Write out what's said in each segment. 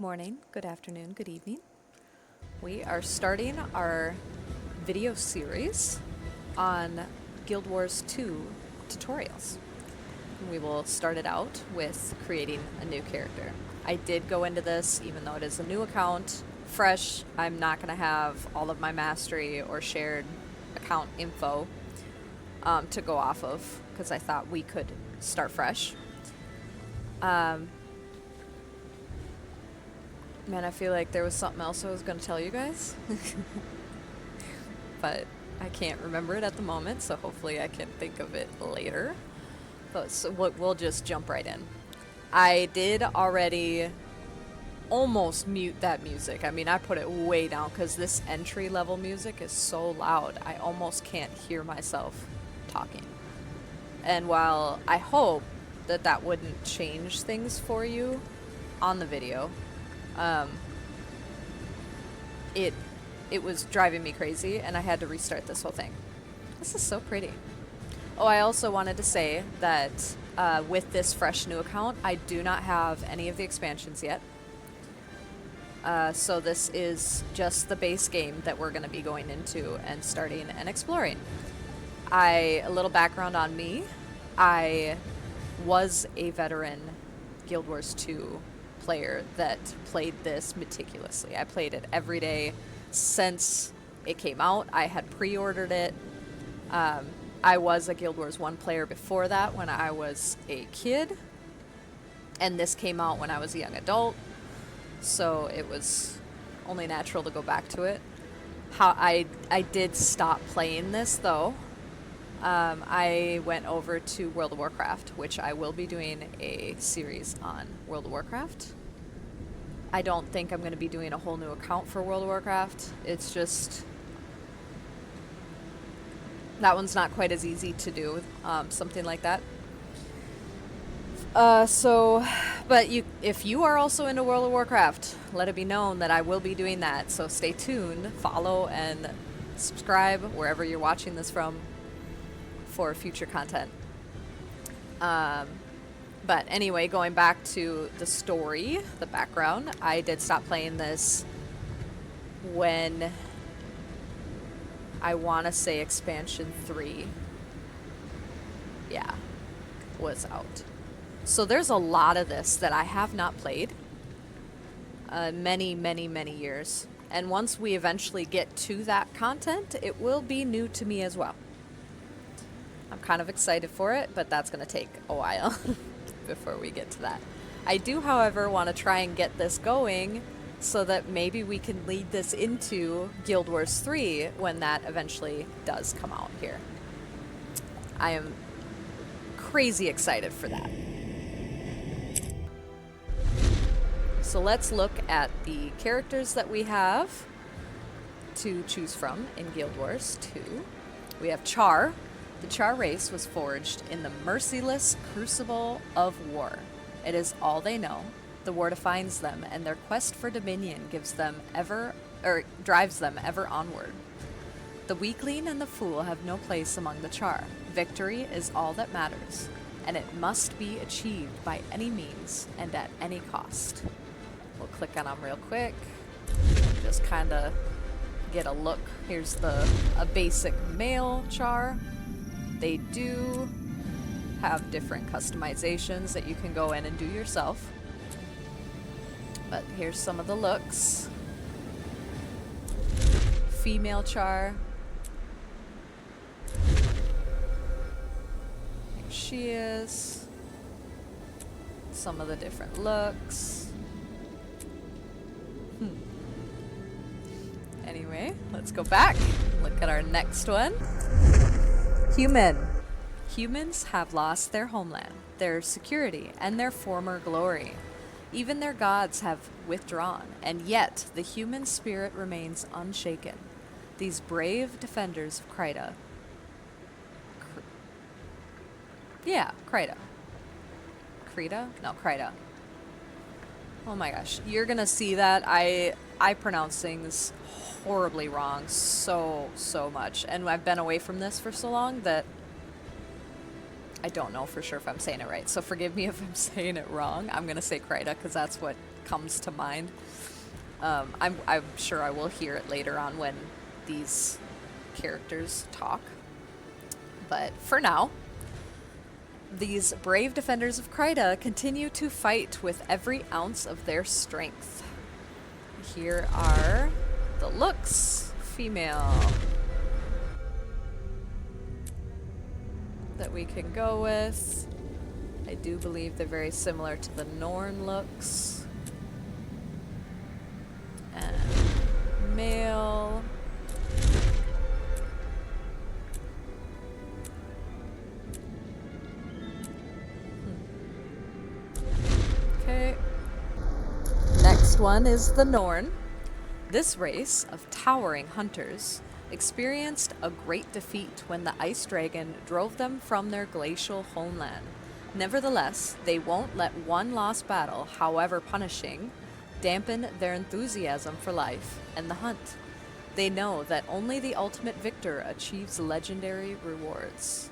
morning, good afternoon, good evening. We are starting our video series on Guild Wars 2 tutorials. We will start it out with creating a new character. I did go into this, even though it is a new account, fresh. I'm not going to have all of my mastery or shared account info to go off of, because I thought we could start fresh. Man, I feel like there was something else I was going to tell you guys. But I can't remember it at the moment, so hopefully I can think of it later. But so we'll just jump right in. I did already almost mute that music. I mean, I put it way down because this entry level music is so loud. I almost can't hear myself talking. And while I hope that that wouldn't change things for you on the video, it was driving me crazy, and I had to restart this whole thing. This is so pretty. Oh, I also wanted to say that with this fresh new account, I do not have any of the expansions yet. So this is just the base game that we're going to be going into and starting and exploring. A little background on me. I was a veteran Guild Wars 2 player that played this meticulously. I played it every day since it came out. I had pre-ordered it. I was a Guild Wars 1 player before that when I was a kid, and this came out when I was a young adult, so it was only natural to go back to it. I did stop playing this though. I went over to World of Warcraft, which I will be doing a series on World of Warcraft. I don't think I'm going to be doing a whole new account for World of Warcraft. It's just... that one's not quite as easy to do, something like that. But if you are also into World of Warcraft, let it be known that I will be doing that. So stay tuned, follow, and subscribe wherever you're watching this from for future content. But anyway, going back to the story, the background, I did stop playing this when I want to say expansion 3, was out. So there's a lot of this that I have not played many years. And once we eventually get to that content, it will be new to me as well. I'm kind of excited for it, but that's going to take a while before we get to that. I do, however, want to try and get this going so that maybe we can lead this into Guild Wars 3 when that eventually does come out here. I am crazy excited for that. So let's look at the characters that we have to choose from in Guild Wars 2. We have Char. The Char race was forged in the merciless crucible of war. It is all they know. The war defines them, and their quest for dominion drives them ever onward. The weakling and the fool have no place among the Char. Victory is all that matters, and it must be achieved by any means and at any cost. We'll click on them real quick, just kind of get a look. Here's a basic male Char. They do have different customizations that you can go in and do yourself. But here's some of the looks. Female Char. Here she is. Some of the different looks. Anyway, let's go back. Look at our next one. Human. Humans have lost their homeland, their security, and their former glory. Even their gods have withdrawn, and yet the human spirit remains unshaken. These brave defenders of Kryta. Kryta. Krita? No, Kryta. Oh my gosh. You're gonna see that. I pronounce things horribly wrong so much. And I've been away from this for so long that I don't know for sure if I'm saying it right. So forgive me if I'm saying it wrong. I'm going to say Kryta because that's what comes to mind. I'm sure I will hear it later on when these characters talk. But for now, these brave defenders of Kryta continue to fight with every ounce of their strength. Here are the looks. Female. That we can go with. I do believe they're very similar to the Norn looks. And male. Okay. Next one is the Norn. This race of towering hunters experienced a great defeat when the ice dragon drove them from their glacial homeland. Nevertheless, they won't let one lost battle, however punishing, dampen their enthusiasm for life and the hunt. They know that only the ultimate victor achieves legendary rewards.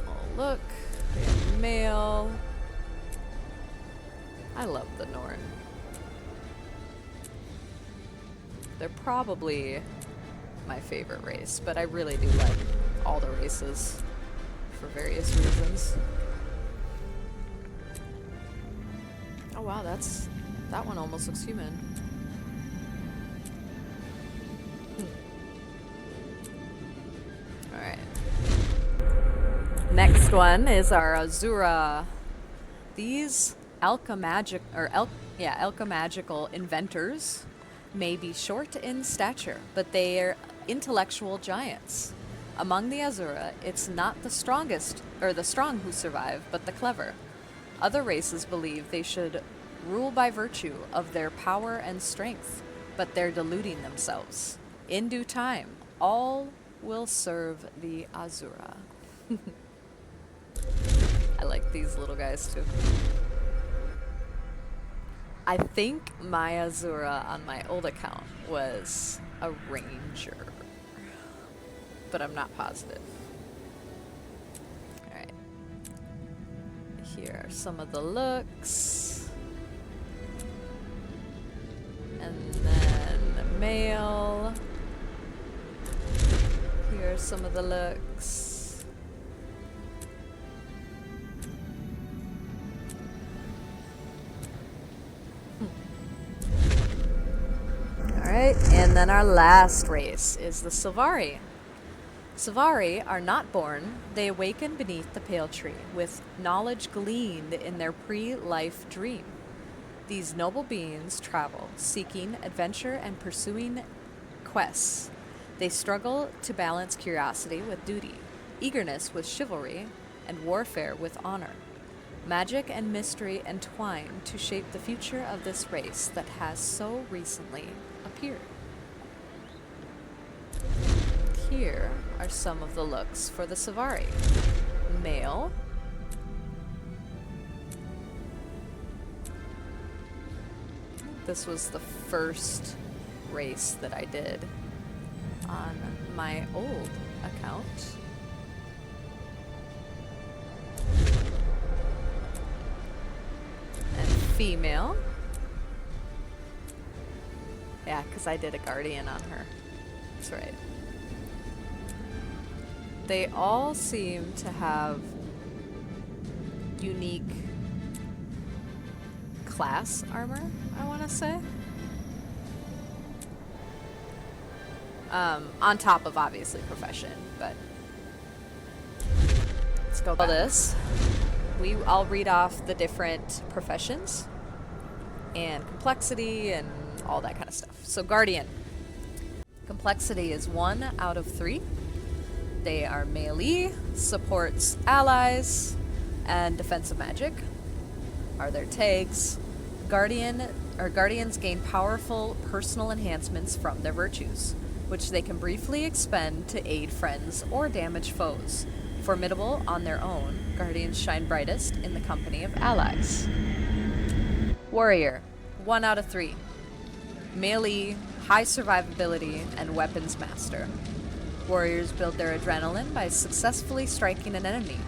Oh, look. We have male. I love the Norn. They're probably my favorite race, but I really do like all the races for various reasons. Oh wow, that one almost looks human. Alright. Next one is our Azura. These alchemagical inventors may be short in stature, but they are intellectual giants. Among the Azura, it's not the strong who survive, but the clever. Other races believe they should rule by virtue of their power and strength, but they're deluding themselves. In due time, all will serve the Azura. I like these little guys too. I think my Azura on my old account was a ranger, but I'm not positive. Alright. Here are some of the looks. And then the male. Here are some of the looks. Alright, and then our last race is the Sylvari. Sylvari are not born, they awaken beneath the pale tree, with knowledge gleaned in their pre-life dream. These noble beings travel, seeking adventure and pursuing quests. They struggle to balance curiosity with duty, eagerness with chivalry, and warfare with honor. Magic and mystery entwine to shape the future of this race that has so recently appeared. Here are some of the looks for the Sylvari. Male. This was the first race that I did on my old account. And female. Yeah, because I did a guardian on her. That's right. They all seem to have unique class armor, I want to say. On top of, obviously, profession, but let's go back. This. I'll read off the different professions and complexity and all that kind of stuff. So, Guardian. Complexity is 1 out of 3. They are melee, supports allies, and defensive magic are their tags. Guardians gain powerful personal enhancements from their virtues, which they can briefly expend to aid friends or damage foes. Formidable on their own, Guardians shine brightest in the company of allies. Warrior, 1 out of 3. Melee, high survivability, and weapons master. Warriors build their adrenaline by successfully striking an enemy,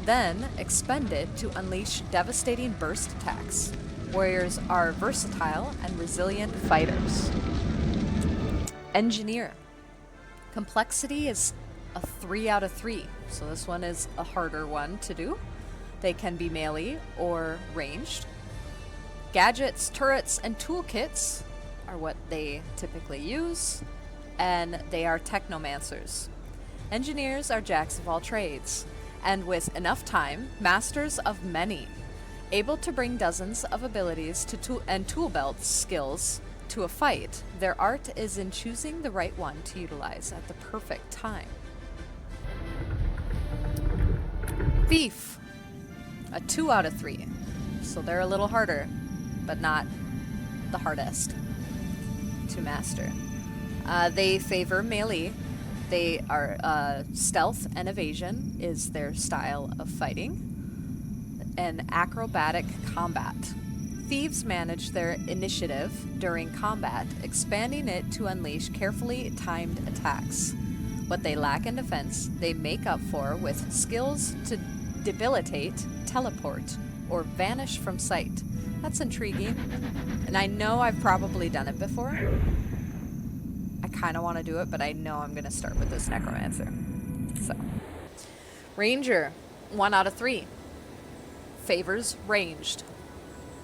then expend it to unleash devastating burst attacks. Warriors are versatile and resilient fighters. Engineer. Complexity is a 3 out of 3, so this one is a harder one to do. They can be melee or ranged. Gadgets, turrets, and toolkits are what they typically use, and they are technomancers. Engineers are jacks of all trades, and with enough time, masters of many, able to bring dozens of abilities and tool belt skills to a fight. Their art is in choosing the right one to utilize at the perfect time. Thief, a 2 out of 3, so they're a little harder, but not the hardest to master. They favor melee. They are stealth and evasion is their style of fighting, and acrobatic combat. Thieves manage their initiative during combat, expanding it to unleash carefully timed attacks. What they lack in defense, they make up for with skills to debilitate, teleport, or vanish from sight. That's intriguing, and I know I've probably done it before. I kind of want to do it, but I know I'm going to start with this necromancer. So, Ranger, 1 out of 3. Favors ranged.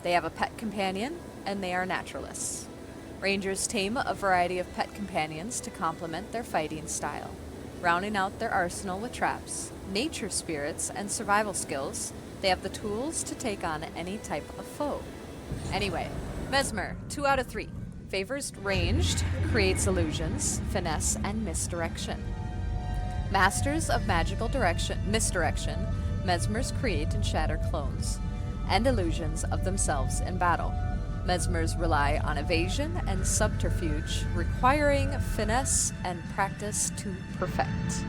They have a pet companion, and they are naturalists. Rangers tame a variety of pet companions to complement their fighting style, rounding out their arsenal with traps, nature spirits, and survival skills. They have the tools to take on any type of foe. Anyway, Mesmer, 2 out of 3. Favors ranged, creates illusions, finesse, and misdirection. Masters of magical misdirection, Mesmers create and shatter clones and illusions of themselves in battle. Mesmers rely on evasion and subterfuge, requiring finesse and practice to perfect.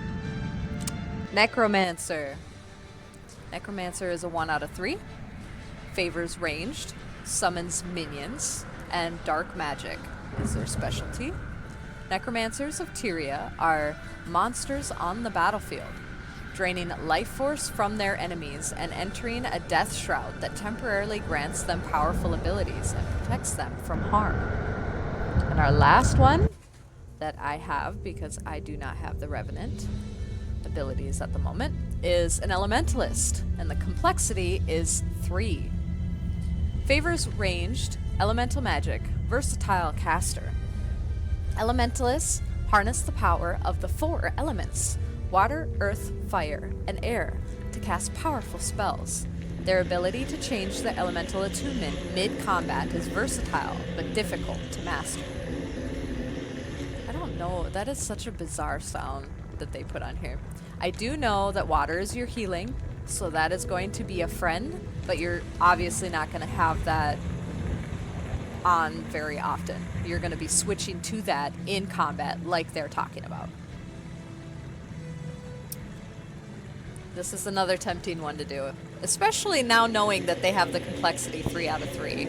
Necromancer. Necromancer is a 1 out of 3. Favors ranged, summons minions, and dark magic is their specialty. Necromancers of Tyria are monsters on the battlefield, draining life force from their enemies and entering a death shroud that temporarily grants them powerful abilities and protects them from harm. And our last one that I have, because I do not have the Revenant abilities at the moment, is an Elementalist, and the complexity is 3. Favors ranged, elemental magic, versatile caster. Elementalists harness the power of the 4 elements: water, earth, fire, and air, to cast powerful spells. Their ability to change the elemental attunement mid-combat is versatile, but difficult to master. I don't know, that is such a bizarre sound that they put on here. I do know that water is your healing, so that is going to be a friend, but you're obviously not going to have that on very often. You're going to be switching to that in combat like they're talking about. This is another tempting one to do, especially now knowing that they have the complexity 3 out of 3.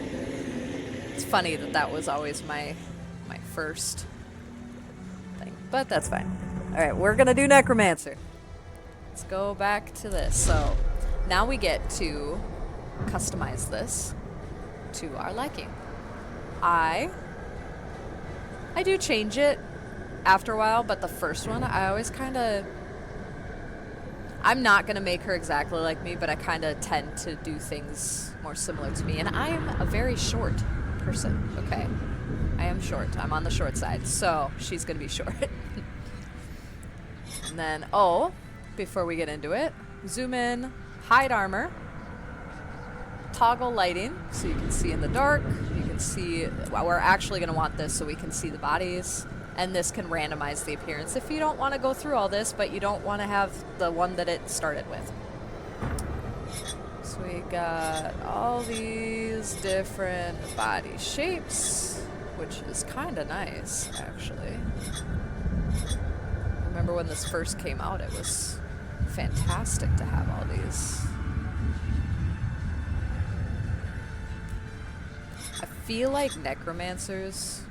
It's funny that that was always my first thing, but that's fine. All right, we're going to do Necromancer. Let's go back to this. So now we get to customize this to our liking. I do change it after a while, but the first one I always kind of, I'm not going to make her exactly like me, but I kind of tend to do things more similar to me. And I'm a very short person, okay? I am short. I'm on the short side, so she's going to be short. And then, before we get into it, zoom in, hide armor, toggle lighting so you can see in the dark. You can see, well, we're actually going to want this so we can see the bodies. And this can randomize the appearance if you don't want to go through all this, but you don't want to have the one that it started with. So we got all these different body shapes, which is kind of nice, actually. Remember when this first came out, it was fantastic to have all these. I feel like necromancers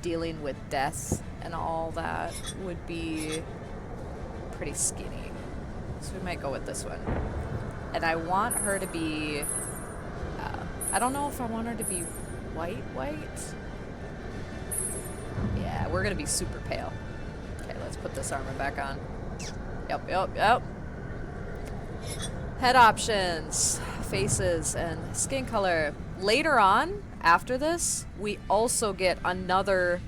dealing with death and all that would be pretty skinny. So we might go with this one. And I want her to be... I don't know if I want her to be white. Yeah, we're going to be super pale. Okay, let's put this armor back on. Yep. Head options, faces, and skin color. Later on, after this, we also get another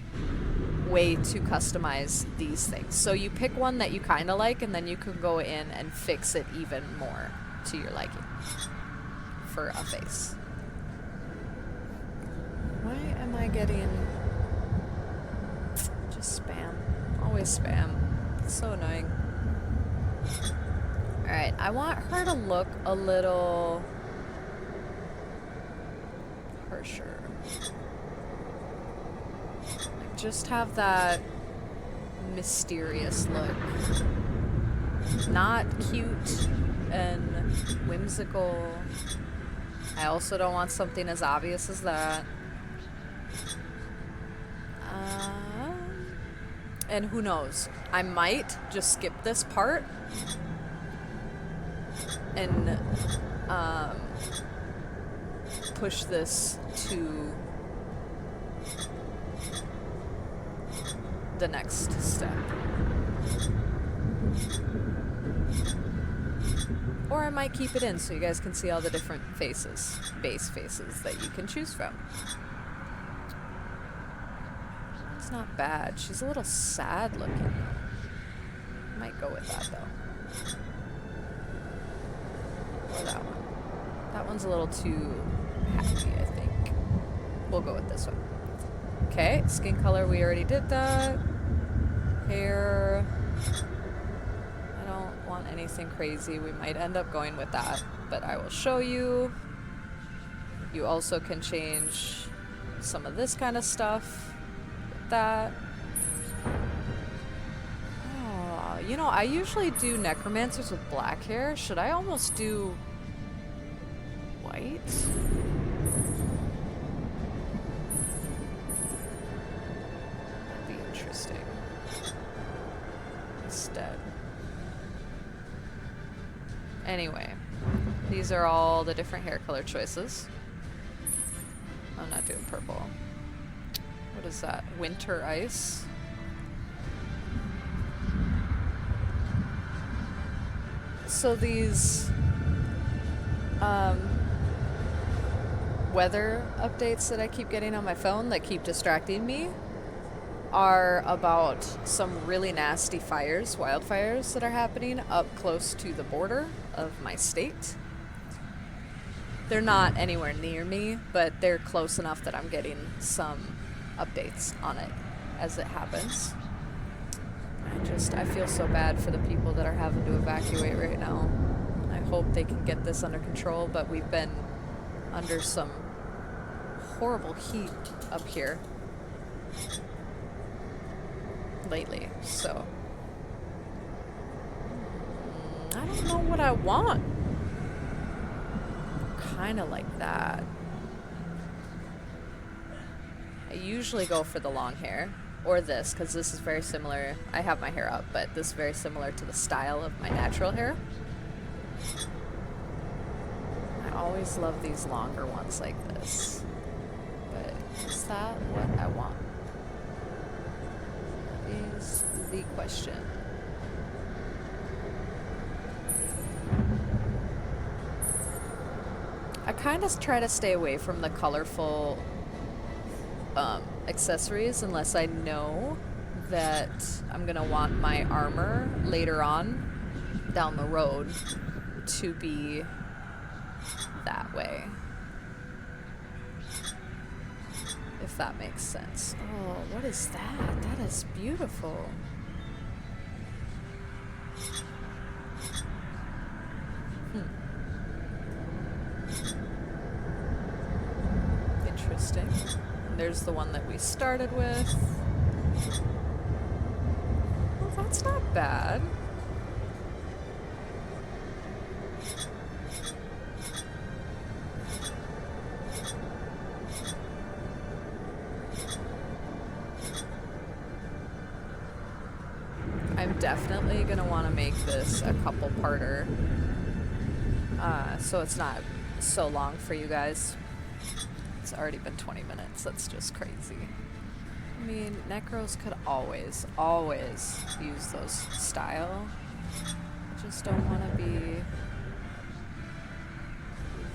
way to customize these things. So you pick one that you kind of like, and then you can go in and fix it even more to your liking for a face. Why am I getting just spam? Always spam. It's so annoying. Alright, I want her to look a little harsher. Like, just have that mysterious look. Not cute and whimsical. I also don't want something as obvious as that. And who knows? I might just skip this part and push this to the next step. Or I might keep it in so you guys can see all the different faces, base faces that you can choose from. It's not bad. She's a little sad looking. Might go with that though. Or that one. That one's a little too happy, I think. We'll go with this one. Okay, skin color, we already did that. Hair. I don't want anything crazy. We might end up going with that, but I will show you. You also can change some of this kind of stuff with that. Oh, you know, I usually do necromancers with black hair. Should I almost do white? That'd be interesting. Instead. Anyway, these are all the different hair color choices. I'm not doing purple. What is that? Winter ice? So these weather updates that I keep getting on my phone that keep distracting me are about some really nasty fires, wildfires that are happening up close to the border of my state. They're not anywhere near me, but they're close enough that I'm getting some updates on it as it happens. I feel so bad for the people that are having to evacuate right now. I hope they can get this under control, but we've been under some horrible heat up here lately, so I don't know what I want. Kind of like that. I usually go for the long hair, or this, because this is very similar. I have my hair up, but this is very similar to the style of my natural hair. I always love these longer ones like this, but is that what I want? That is the question. I kind of try to stay away from the colorful accessories unless I know that I'm gonna want my armor later on down the road to be that way. If that makes sense. Oh, what is that? That is beautiful. Interesting. There's the one that we started with. Well, that's not bad. I I'm definitely gonna want to make this a couple parter, so it's not so long for you guys. It's already been 20 minutes. That's just crazy. I mean, Necros could always use those style. I just don't want to be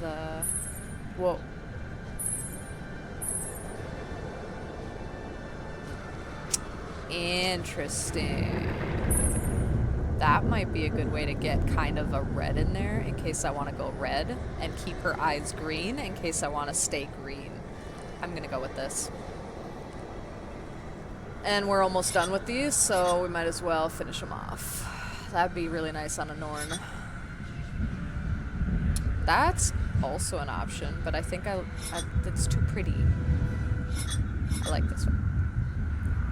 the... Whoa. Interesting. That might be a good way to get kind of a red in there in case I want to go red, and keep her eyes green in case I want to stay green. I'm going to go with this. And we're almost done with these, so we might as well finish them off. That'd be really nice on a Norn. That's also an option, but I think it's too pretty. I like this one.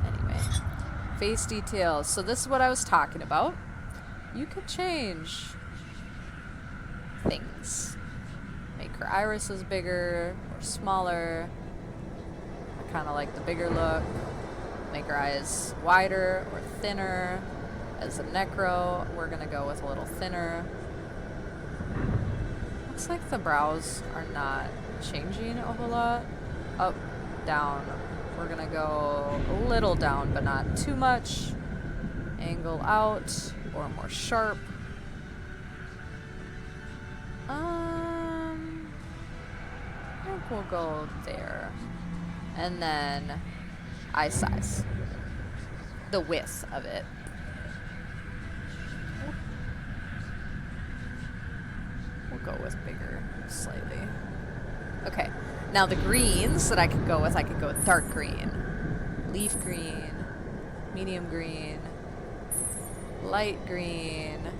Anyway, face details. So this is what I was talking about. You could change things. Make her irises bigger or smaller. I kind of like the bigger look. Make her eyes wider or thinner. As a Necro, we're gonna go with a little thinner. Looks like the brows are not changing a whole lot. Up, down. We're gonna go a little down, but not too much. Angle out or more sharp. I think we'll go there. And then eye size. The width of it. We'll go with bigger, slightly. Okay. Now the greens that I could go with dark green, leaf green, medium green, light green,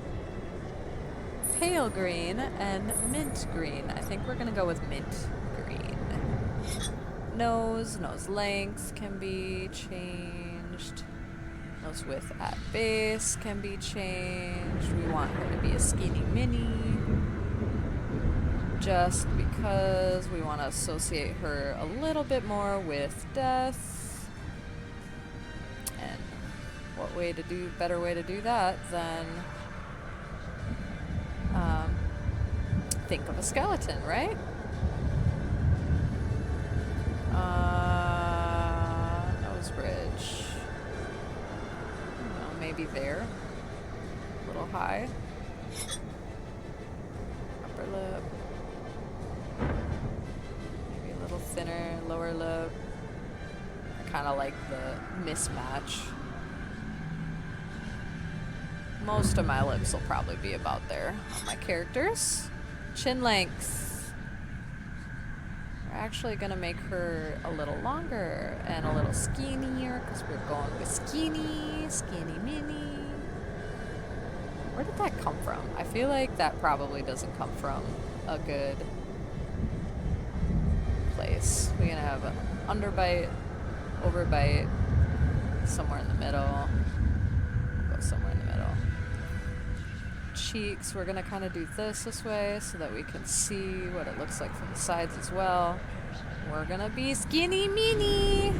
pale green, and mint green. I think we're gonna go with mint green. Nose length can be changed. Nose width at base can be changed. We want her to be a skinny mini. Just because we want to associate her a little bit more with death. And what better way to do that than think of a skeleton, right? Nose bridge. I don't know, maybe there. A little high. Upper lip. Maybe a little thinner, lower lip. I kind of like the mismatch. Most of my lips will probably be about there on my characters. Chin length. We're actually gonna make her a little longer and a little skinnier because we're going with skinny mini. Where did that come from? I feel like that probably doesn't come from a good place. We're gonna have an underbite, overbite, somewhere in the middle. We'll go somewhere in the middle. Cheeks, we're gonna kind of do this way so that we can see what it looks like from the sides as well. We're gonna be skinny mini.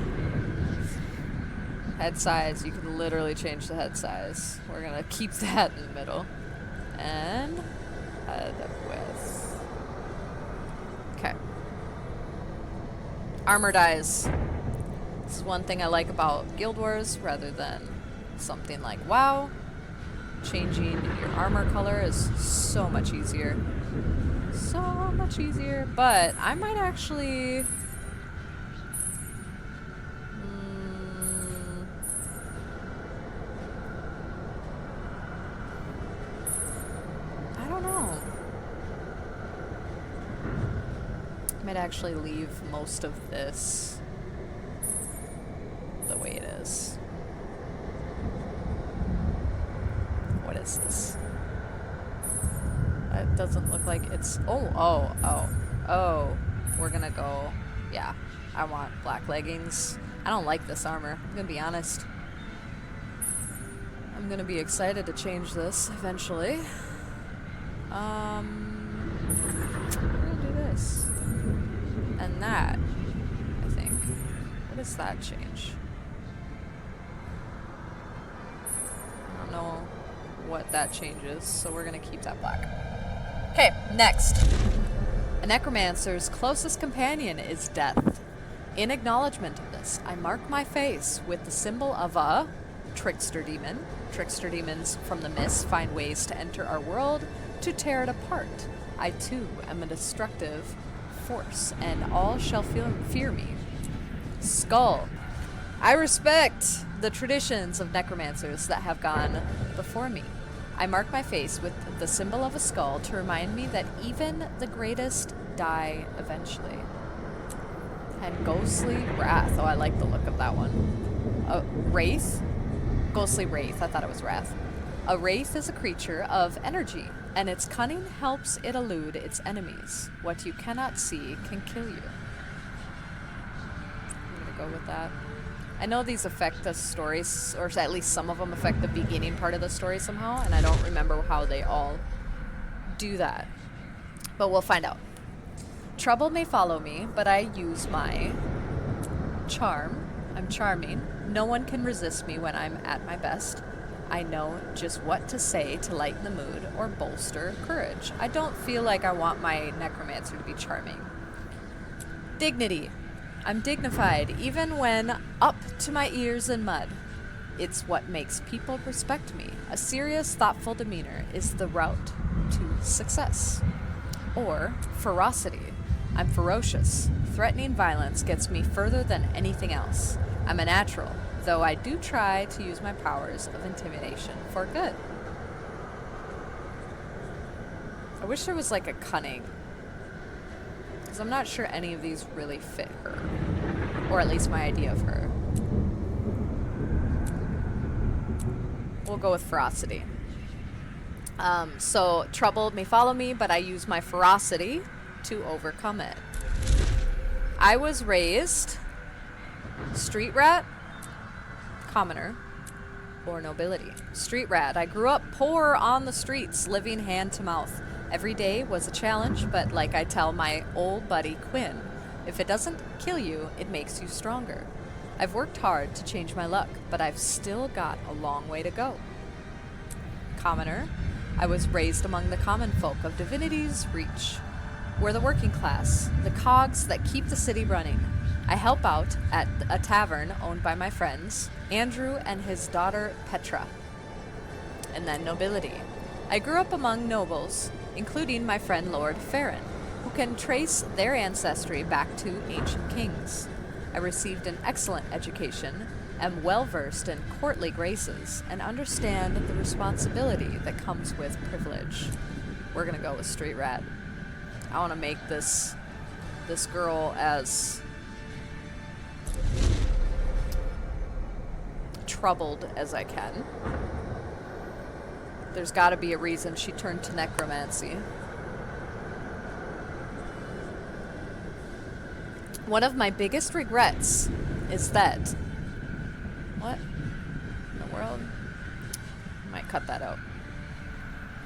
Head size, you can literally change the head size. We're gonna keep that in the middle. And head width. Okay. Armor dies. This is one thing I like about Guild Wars rather than something like WoW. Changing your armor color is so much easier. So much easier. But I might actually... I don't know. I might actually leave most of this the way it is. What is this? It doesn't look like it's... Oh. We're gonna go... Yeah, I want black leggings. I don't like this armor. I'm gonna be honest. I'm gonna be excited to change this eventually. We're gonna do this. And that, I think. What does that change? I don't don't know what that changes, so we're gonna keep that black. Okay, next. A necromancer's closest companion is death. In acknowledgement of this, I mark my face with the symbol of a trickster demon. Trickster demons from the mist find ways to enter our world to tear it apart. I too am a destructive force, and all shall fear me. Skull. I respect the traditions of necromancers that have gone before me. I mark my face with the symbol of a skull to remind me that even the greatest die eventually. And ghostly wrath. Oh, I like the look of that one. Wraith? Ghostly wraith. I thought it was wrath. A wraith is a creature of energy, and its cunning helps it elude its enemies. What you cannot see can kill you. I'm gonna go with that. I know these affect the stories, or at least some of them affect the beginning part of the story somehow, and I don't remember how they all do that. But we'll find out. Trouble may follow me, but I use my charm. I'm charming. No one can resist me when I'm at my best. I know just what to say to lighten the mood or bolster courage. I don't feel like I want my necromancer to be charming. Dignity. I'm dignified, even when up to my ears in mud. It's what makes people respect me. A serious, thoughtful demeanor is the route to success. Or ferocity. I'm ferocious. Threatening violence gets me further than anything else. I'm a natural, though I do try to use my powers of intimidation for good. I wish there was like a cunning, because I'm not sure any of these really fit her, or at least my idea of her. We'll go with ferocity. So trouble may follow me, but I use my ferocity to overcome it. I was raised street rat, commoner, or nobility. Street rat. I grew up poor on the streets, living hand to mouth. Every day was a challenge, but like I tell my old buddy Quinn, if it doesn't kill you, it makes you stronger. I've worked hard to change my luck, but I've still got a long way to go. Commoner. I was raised among the common folk of Divinity's Reach. We're the working class, the cogs that keep the city running. I help out at a tavern owned by my friends, Andrew and his daughter Petra. And then nobility. I grew up among nobles, including my friend Lord Farron, who can trace their ancestry back to ancient kings. I received an excellent education, am well-versed in courtly graces, and understand the responsibility that comes with privilege. We're gonna go with street rat. I want to make this girl as troubled as I can. There's got to be a reason she turned to necromancy. One of my biggest regrets is that... What in the world? I might cut that out.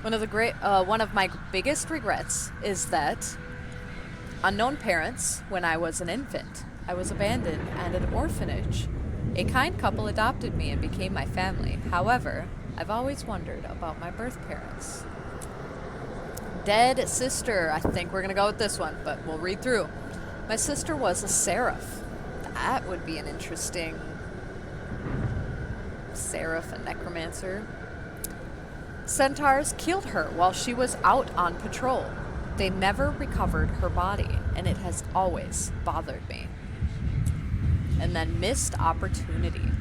One of my biggest regrets is that unknown parents, when I was an infant, I was abandoned at an orphanage. A kind couple adopted me and became my family. However, I've always wondered about my birth parents. Dead sister. I think we're going to go with this one, but we'll read through. My sister was a seraph. That would be an interesting... Seraph and necromancer. Centaurs killed her while she was out on patrol. They never recovered her body, and it has always bothered me. And then missed opportunity.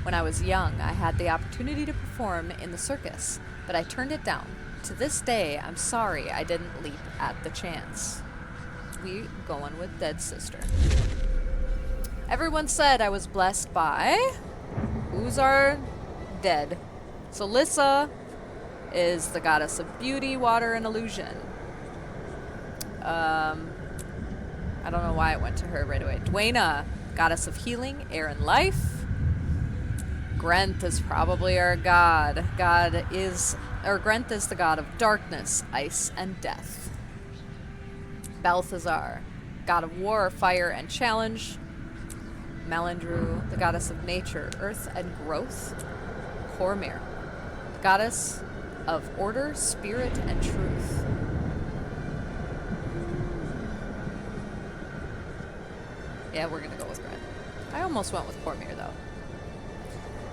When I was young, I had the opportunity to perform in the circus, but I turned it down. To this day, I'm sorry I didn't leap at the chance. We going with dead sister. Everyone said I was blessed by... Who's our dead? So Lissa is the goddess of beauty, water, and illusion. I don't know why it went to her right away. Dwayna, goddess of healing, air, and life. Grenth is probably our god. Grenth is the god of darkness, ice, and death. Balthazar, god of war, fire, and challenge. Melandru, the goddess of nature, earth, and growth. Cormyr, goddess of order, spirit, and truth. Yeah, we're gonna go with Grenth. I almost went with Cormyr, though.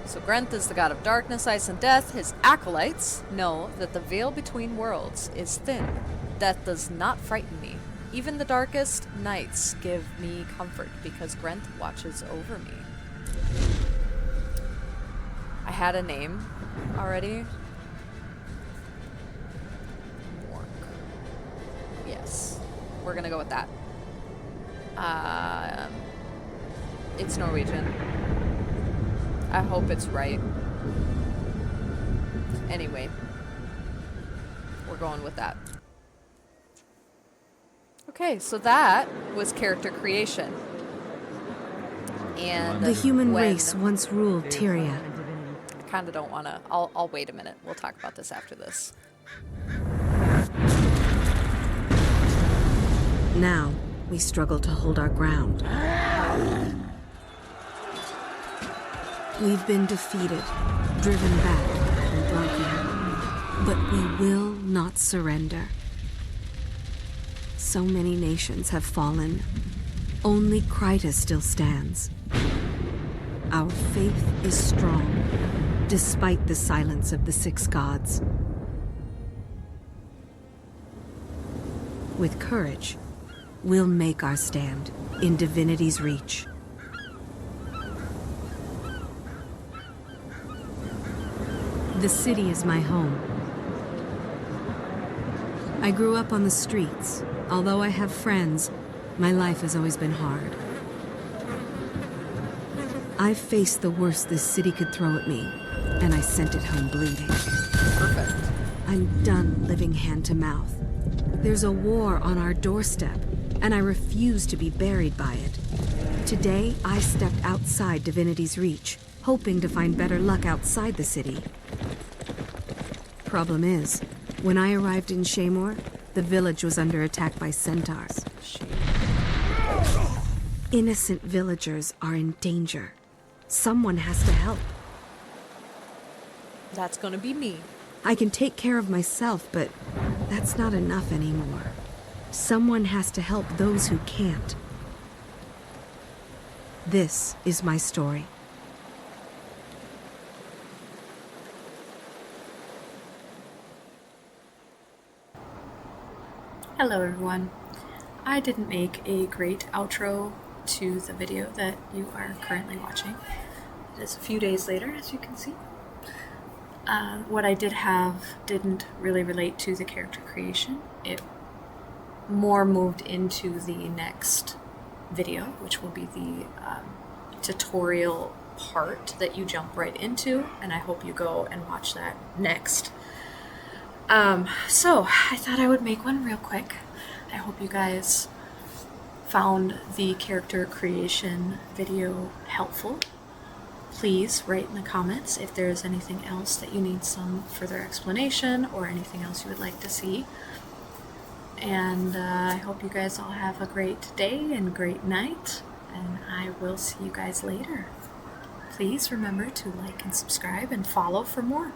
So Grenth is the god of darkness, ice, and death. His acolytes know that the veil between worlds is thin. Death does not frighten me. Even the darkest nights give me comfort because Grenth watches over me. I had a name already. Mork. Yes. We're gonna go with that. It's Norwegian. I hope it's right. Anyway, we're going with that. Okay, so that was character creation. And the human race once ruled Tyria. I kind of don't want to. I'll wait a minute. We'll talk about this after this. Now we struggle to hold our ground. We've been defeated, driven back, and broken. But we will not surrender. So many nations have fallen. Only Kryta still stands. Our faith is strong, despite the silence of the six gods. With courage, we'll make our stand in divinity's reach. The city is my home. I grew up on the streets. Although I have friends, my life has always been hard. I've faced the worst this city could throw at me, and I sent it home bleeding. Perfect. I'm done living hand to mouth. There's a war on our doorstep, and I refuse to be buried by it. Today, I stepped outside divinity's reach, hoping to find better luck outside the city. Problem is, when I arrived in Shaemor, the village was under attack by centaurs. Innocent villagers are in danger. Someone has to help. That's gonna be me. I can take care of myself, but that's not enough anymore. Someone has to help those who can't. This is my story. Hello everyone. I didn't make a great outro to the video that you are currently watching. It is a few days later, as you can see. What I did have didn't really relate to the character creation. It more moved into the next video, which will be the tutorial part that you jump right into, and I hope you go and watch that next. So I thought I would make one real quick. I hope you guys found the character creation video helpful. Please write in the comments if there is anything else that you need some further explanation or anything else you would like to see. And I hope you guys all have a great day and great night, and I will see you guys later. Please remember to like and subscribe and follow for more.